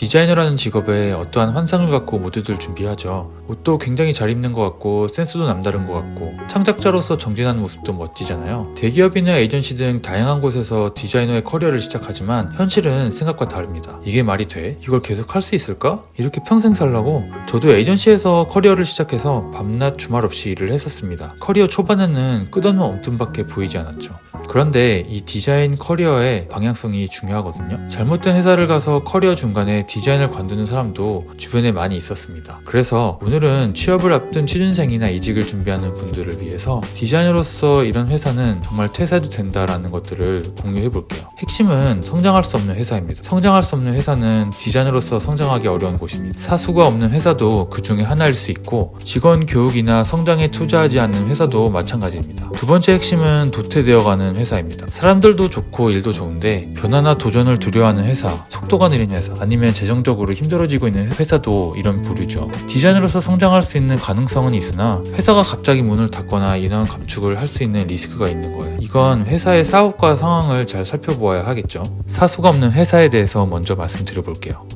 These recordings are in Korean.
디자이너라는 직업에 어떠한 환상을 갖고 모두들 준비하죠. 옷도 굉장히 잘 입는 것 같고 센스도 남다른 것 같고 창작자로서 정진하는 모습도 멋지잖아요. 대기업이나 에이전시 등 다양한 곳에서 디자이너의 커리어를 시작하지만 현실은 생각과 다릅니다. 이게 말이 돼? 이걸 계속 할 수 있을까? 이렇게 평생 살라고? 저도 에이전시에서 커리어를 시작해서 밤낮 주말 없이 일을 했었습니다. 커리어 초반에는 끝없는 엄tum밖에 보이지 않았죠. 그런데 이 디자인 커리어의 방향성이 중요하거든요. 잘못된 회사를 가서 커리어 중간에 디자인을 관두는 사람도 주변에 많이 있었습니다. 그래서 오늘은 취업을 앞둔 취준생이나 이직을 준비하는 분들을 위해서 디자이너로서 이런 회사는 정말 퇴사해도 된다라는 것들을 공유해 볼게요. 핵심은 성장할 수 없는 회사입니다. 성장할 수 없는 회사는 디자이너로서 성장하기 어려운 곳입니다. 사수가 없는 회사도 그 중에 하나일 수 있고 직원 교육이나 성장에 투자하지 않는 회사도 마찬가지입니다. 두 번째 핵심은 도태되어가는 회사입니다. 사람들도 좋고 일도 좋은데 변화나 도전을 두려워하는 회사, 속도가 느린 회사, 아니면 재정적으로 힘들어지고 있는 회사도 이런 부류죠. 디자이너로서 성장할 수 있는 가능성은 있으나 회사가 갑자기 문을 닫거나 인원 감축을 할 수 있는 리스크가 있는 거예요. 이건 회사의 사업과 상황을 잘 살펴보아야 하겠죠. 사수가 없는 회사에 대해서 먼저 말씀드려볼게요.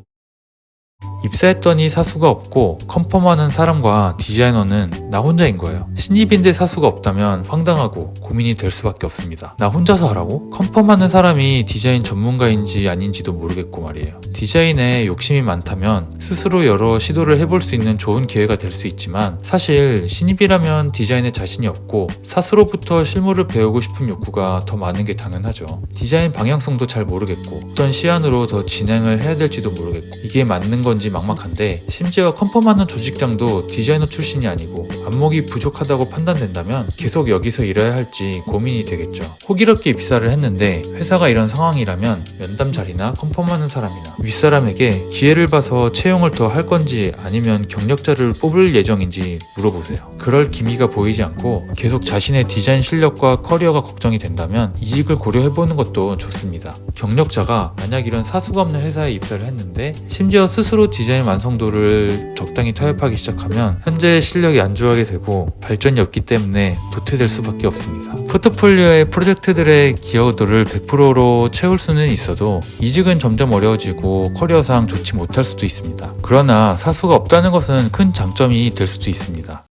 입사했더니 사수가 없고 컨펌하는 사람과 디자이너는 나 혼자인 거예요. 신입인데 사수가 없다면 황당하고 고민이 될 수밖에 없습니다. 나 혼자서 하라고? 컨펌하는 사람이 디자인 전문가인지 아닌지도 모르겠고 말이에요. 디자인에 욕심이 많다면 스스로 여러 시도를 해볼 수 있는 좋은 기회가 될 수 있지만 사실 신입이라면 디자인에 자신이 없고 사수로부터 실무를 배우고 싶은 욕구가 더 많은 게 당연하죠. 디자인 방향성도 잘 모르겠고 어떤 시안으로 더 진행을 해야 될지도 모르겠고 이게 맞는 건지 막막한데 심지어 컨펌하는 조직장도 디자이너 출신이 아니고 안목이 부족하다고 판단된다면 계속 여기서 일해야 할지 고민이 되겠죠. 호기롭게 입사를 했는데 회사가 이런 상황이라면 면담 자리나 컨펌하는 사람이나 윗사람에게 기회를 봐서 채용을 더 할 건지 아니면 경력자를 뽑을 예정인지 물어보세요. 그럴 기미가 보이지 않고 계속 자신의 디자인 실력과 커리어가 걱정이 된다면 이직을 고려해보는 것도 좋습니다. 경력자가 만약 이런 사수가 없는 회사에 입사를 했는데 심지어 스스로 디자인 완성도를 적당히 타협하기 시작하면 현재 실력이 안주하게 되고 발전이 없기 때문에 도태될 수밖에 없습니다. 포트폴리오의 프로젝트들의 기여도를 100%로 채울 수는 있어도 이직은 점점 어려워지고 커리어상 좋지 못할 수도 있습니다. 그러나 사수가 없다는 것은 큰 장점이 될 수도 있습니다.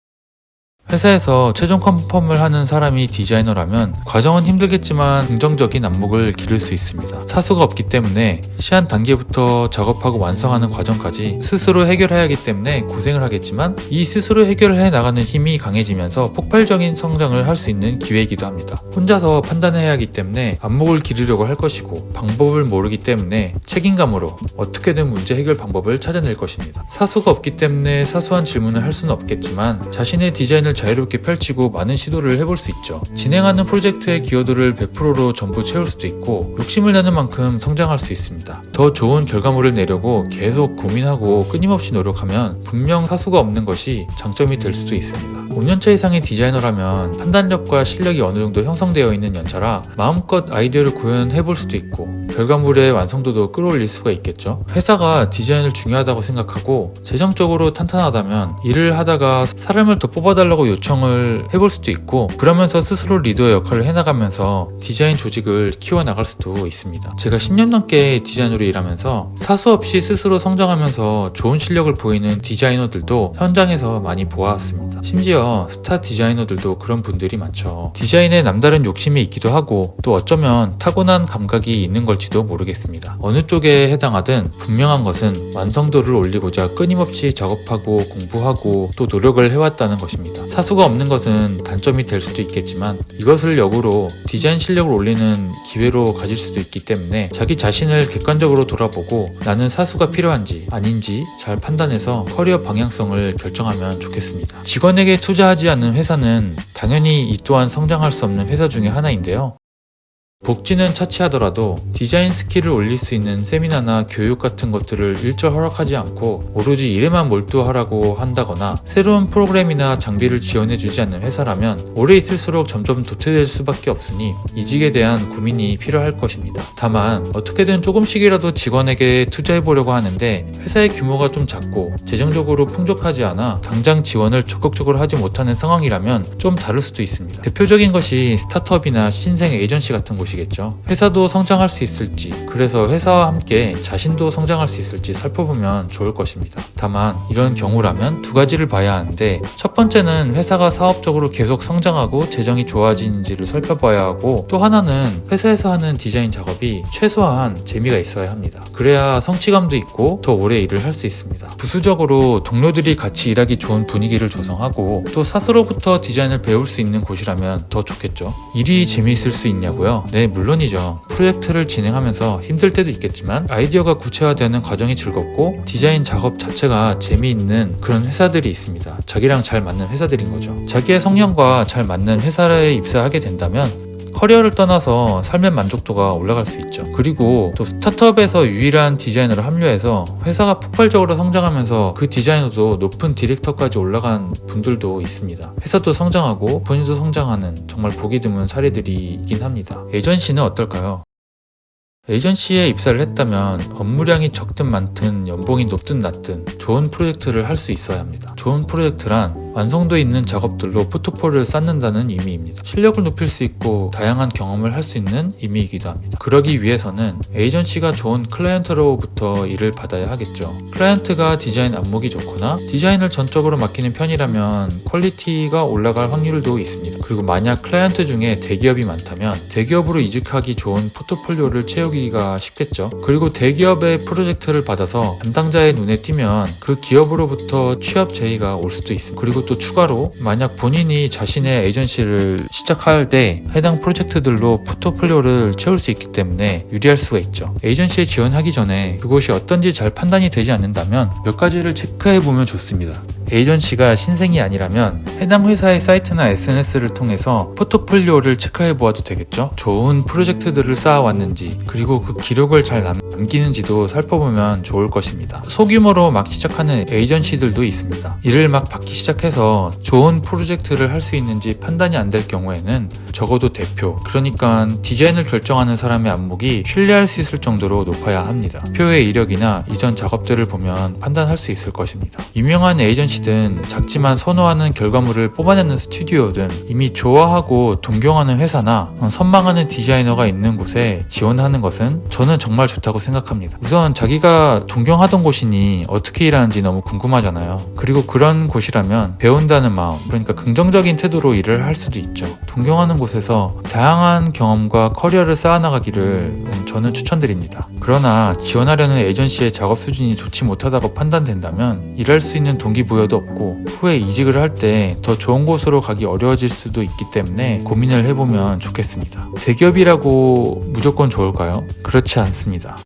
회사에서 최종 컨펌을 하는 사람이 디자이너라면 과정은 힘들겠지만 긍정적인 안목을 기를 수 있습니다. 사수가 없기 때문에 시한 단계부터 작업하고 완성하는 과정까지 스스로 해결해야 하기 때문에 고생을 하겠지만 이 스스로 해결을 해 나가는 힘이 강해지면서 폭발적인 성장을 할 수 있는 기회이기도 합니다. 혼자서 판단해야 하기 때문에 안목을 기르려고 할 것이고 방법을 모르기 때문에 책임감으로 어떻게든 문제 해결 방법을 찾아낼 것입니다. 사수가 없기 때문에 사소한 질문을 할 수는 없겠지만 자신의 디자인을 자유롭게 펼치고 많은 시도를 해볼 수 있죠. 진행하는 프로젝트의 기여도를 100%로 전부 채울 수도 있고 욕심을 내는 만큼 성장할 수 있습니다. 더 좋은 결과물을 내려고 계속 고민하고 끊임없이 노력하면 분명 사수가 없는 것이 장점이 될 수도 있습니다. 5년차 이상의 디자이너라면 판단력과 실력이 어느 정도 형성되어 있는 연차라 마음껏 아이디어를 구현해볼 수도 있고 결과물의 완성도도 끌어올릴 수가 있겠죠. 회사가 디자인을 중요하다고 생각하고 재정적으로 탄탄하다면 일을 하다가 사람을 더 뽑아달라고 요청을 해볼 수도 있고 그러면서 스스로 리더 역할을 해나가면서 디자인 조직을 키워나갈 수도 있습니다. 제가 10년 넘게 디자이너로 일하면서 사수 없이 스스로 성장하면서 좋은 실력을 보이는 디자이너들도 현장에서 많이 보아왔습니다. 심지어 스타 디자이너들도 그런 분들이 많죠. 디자인에 남다른 욕심이 있기도 하고 또 어쩌면 타고난 감각이 있는 걸지도 모르겠습니다. 어느 쪽에 해당하든 분명한 것은 완성도를 올리고자 끊임없이 작업하고 공부하고 또 노력을 해왔다는 것입니다. 사수가 없는 것은 단점이 될 수도 있겠지만 이것을 역으로 디자인 실력을 올리는 기회로 가질 수도 있기 때문에 자기 자신을 객관적으로 돌아보고 나는 사수가 필요한지 아닌지 잘 판단해서 커리어 방향성을 결정하면 좋겠습니다. 직원에게 투자하지 않는 회사는 당연히 이 또한 성장할 수 없는 회사 중에 하나인데요. 복지는 차치하더라도 디자인 스킬을 올릴 수 있는 세미나나 교육 같은 것들을 일절 허락하지 않고 오로지 일에만 몰두하라고 한다거나 새로운 프로그램이나 장비를 지원해주지 않는 회사라면 오래 있을수록 점점 도태될 수밖에 없으니 이직에 대한 고민이 필요할 것입니다. 다만 어떻게든 조금씩이라도 직원에게 투자해보려고 하는데 회사의 규모가 좀 작고 재정적으로 풍족하지 않아 당장 지원을 적극적으로 하지 못하는 상황이라면 좀 다를 수도 있습니다. 대표적인 것이 스타트업이나 신생 에이전시 같은 곳입니다. 보시겠죠. 회사도 성장할 수 있을지, 그래서 회사와 함께 자신도 성장할 수 있을지 살펴보면 좋을 것입니다. 다만 이런 경우라면 두 가지를 봐야 하는데, 첫 번째는 회사가 사업적으로 계속 성장하고 재정이 좋아지는지를 살펴봐야 하고, 또 하나는 회사에서 하는 디자인 작업이 최소한 재미가 있어야 합니다. 그래야 성취감도 있고 더 오래 일을 할 수 있습니다. 부수적으로 동료들이 같이 일하기 좋은 분위기를 조성하고 또 스스로부터 디자인을 배울 수 있는 곳이라면 더 좋겠죠. 일이 재미있을 수 있냐고요? 네, 물론이죠. 프로젝트를 진행하면서 힘들 때도 있겠지만 아이디어가 구체화되는 과정이 즐겁고 디자인 작업 자체가 재미있는 그런 회사들이 있습니다. 자기랑 잘 맞는 회사들인 거죠. 자기의 성향과 잘 맞는 회사에 입사하게 된다면 커리어를 떠나서 삶의 만족도가 올라갈 수 있죠. 그리고 또 스타트업에서 유일한 디자이너로 합류해서 회사가 폭발적으로 성장하면서 그 디자이너도 높은 디렉터까지 올라간 분들도 있습니다. 회사도 성장하고 본인도 성장하는 정말 보기 드문 사례들이 있긴 합니다. 에이전시는 어떨까요? 에이전시에 입사를 했다면 업무량이 적든 많든 연봉이 높든 낮든 좋은 프로젝트를 할 수 있어야 합니다. 좋은 프로젝트란 완성도 있는 작업들로 포트폴리오를 쌓는다는 의미입니다. 실력을 높일 수 있고 다양한 경험을 할 수 있는 의미이기도 합니다. 그러기 위해서는 에이전시가 좋은 클라이언트로부터 일을 받아야 하겠죠. 클라이언트가 디자인 안목이 좋거나 디자인을 전적으로 맡기는 편이라면 퀄리티가 올라갈 확률도 있습니다. 그리고 만약 클라이언트 중에 대기업이 많다면 대기업으로 이직하기 좋은 포트폴리오를 채우기가 쉽겠죠. 그리고 대기업의 프로젝트를 받아서 담당자의 눈에 띄면 그 기업으로부터 취업 제의가 올 수도 있습니다. 그리고 또 추가로 만약 본인이 자신의 에이전시를 시작할 때 해당 프로젝트들로 포트폴리오를 채울 수 있기 때문에 유리할 수가 있죠. 에이전시에 지원하기 전에 그곳이 어떤지 잘 판단이 되지 않는다면 몇 가지를 체크해 보면 좋습니다. 에이전시가 신생이 아니라면 해당 회사의 사이트나 SNS를 통해서 포트폴리오를 체크해 보아도 되겠죠. 좋은 프로젝트들을 쌓아왔는지 그리고 그 기록을 잘 남기는지도 살펴보면 좋을 것입니다. 소규모로 막 시작하는 에이전시들도 있습니다. 일을 막 받기 시작해서 좋은 프로젝트를 할 수 있는지 판단이 안 될 경우에는 적어도 대표, 그러니까 디자인을 결정하는 사람의 안목이 신뢰할 수 있을 정도로 높아야 합니다. 표의 이력이나 이전 작업들을 보면 판단할 수 있을 것입니다. 유명한 에이전시든 작지만 선호하는 결과물을 뽑아내는 스튜디오든 이미 좋아하고 동경하는 회사나 선망하는 디자이너가 있는 곳에 지원하는 것은 저는 정말 좋다고 생각합니다. 우선 자기가 동경하던 곳이니 어떻게 일하는지 너무 궁금하잖아요. 그리고 그런 곳이라면 배운다는 마음, 그러니까 긍정적인 태도로 일을 할 수도 있죠. 동경하는 곳에서 다양한 경험과 커리어를 쌓아나가기를 저는 추천드립니다. 그러나 지원하려는 에이전시의 작업 수준이 좋지 못하다고 판단된다면 일할 수 있는 동기부여도 없고 후에 이직을 할 때 더 좋은 곳으로 가기 어려워질 수도 있기 때문에 고민을 해보면 좋겠습니다. 대기업이라고 무조건 좋을까요? 그렇지 않습니다.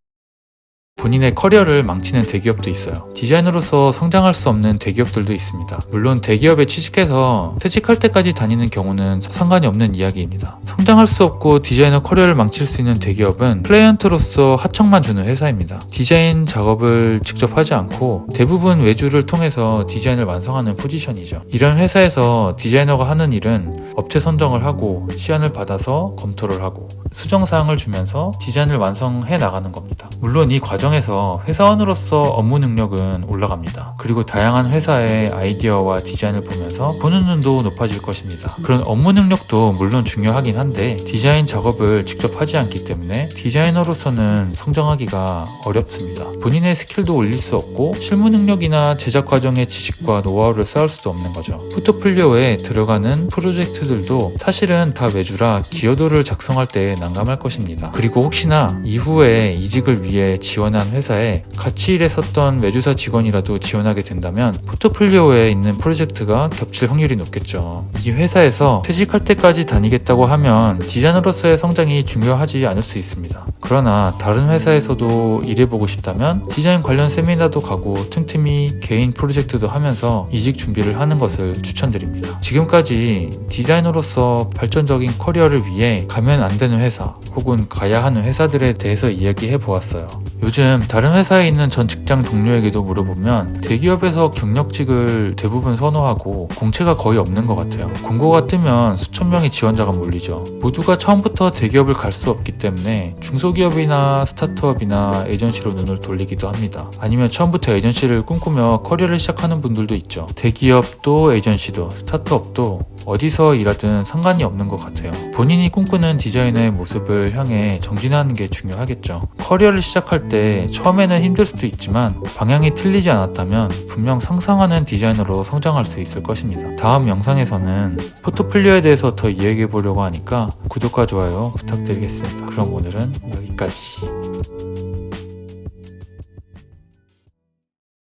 본인의 커리어를 망치는 대기업도 있어요. 디자이너로서 성장할 수 없는 대기업들도 있습니다. 물론 대기업에 취직해서 퇴직할 때까지 다니는 경우는 상관이 없는 이야기입니다. 성장할 수 없고 디자이너 커리어를 망칠 수 있는 대기업은 클라이언트로서 하청만 주는 회사입니다. 디자인 작업을 직접 하지 않고 대부분 외주를 통해서 디자인을 완성하는 포지션이죠. 이런 회사에서 디자이너가 하는 일은 업체 선정을 하고 시안을 받아서 검토를 하고 수정사항을 주면서 디자인을 완성해 나가는 겁니다. 물론 이 과정에서 회사원으로서 업무 능력은 올라갑니다. 그리고 다양한 회사의 아이디어와 디자인을 보면서 보는 눈도 높아질 것입니다. 그런 업무 능력도 물론 중요하긴 한데 디자인 작업을 직접 하지 않기 때문에 디자이너로서는 성장하기가 어렵습니다. 본인의 스킬도 올릴 수 없고 실무 능력이나 제작 과정의 지식과 노하우를 쌓을 수도 없는 거죠. 포트폴리오에 들어가는 프로젝트들도 사실은 다 외주라 기여도를 작성할 때 난감할 것입니다. 그리고 혹시나 이후에 이직을 위해 지원한 회사에 같이 일했었던 외주사 직원이라도 지원하게 된다면 포트폴리오에 있는 프로젝트가 겹칠 확률이 높겠죠. 이 회사에서 퇴직할 때까지 다니겠다고 하면 디자이너로서의 성장이 중요하지 않을 수 있습니다. 그러나 다른 회사에서도 일해보고 싶다면 디자인 관련 세미나도 가고 틈틈이 개인 프로젝트도 하면서 이직 준비를 하는 것을 추천드립니다. 지금까지 디자이너로서 발전적인 커리어를 위해 가면 안 되는 회사 혹은 가야 하는 회사들에 대해서 이야기해 보았어요. 요즘 다른 회사에 있는 전 직장 동료에게도 물어보면 대기업에서 경력직을 대부분 선호하고 공채가 거의 없는 것 같아요. 공고가 뜨면 수천 명의 지원자가 몰리죠. 모두가 처음부터 대기업을 갈 수 없기 때문에 중소기업이나 스타트업이나 에이전시로 눈을 돌리기도 합니다. 아니면 처음부터 에이전시를 꿈꾸며 커리어를 시작하는 분들도 있죠. 대기업도 에이전시도 스타트업도 어디서 일하든 상관이 없는 것 같아요. 본인이 꿈꾸는 디자이너의 모습을 향해 정진하는 게 중요하겠죠. 커리어를 시작할 때 처음에는 힘들 수도 있지만 방향이 틀리지 않았다면 분명 상상하는 디자이너로 성장할 수 있을 것입니다. 다음 영상에서는 포트폴리오에 대해서 더 이야기해 보려고 하니까 구독과 좋아요 부탁드리겠습니다. 그럼 오늘은 여기까지.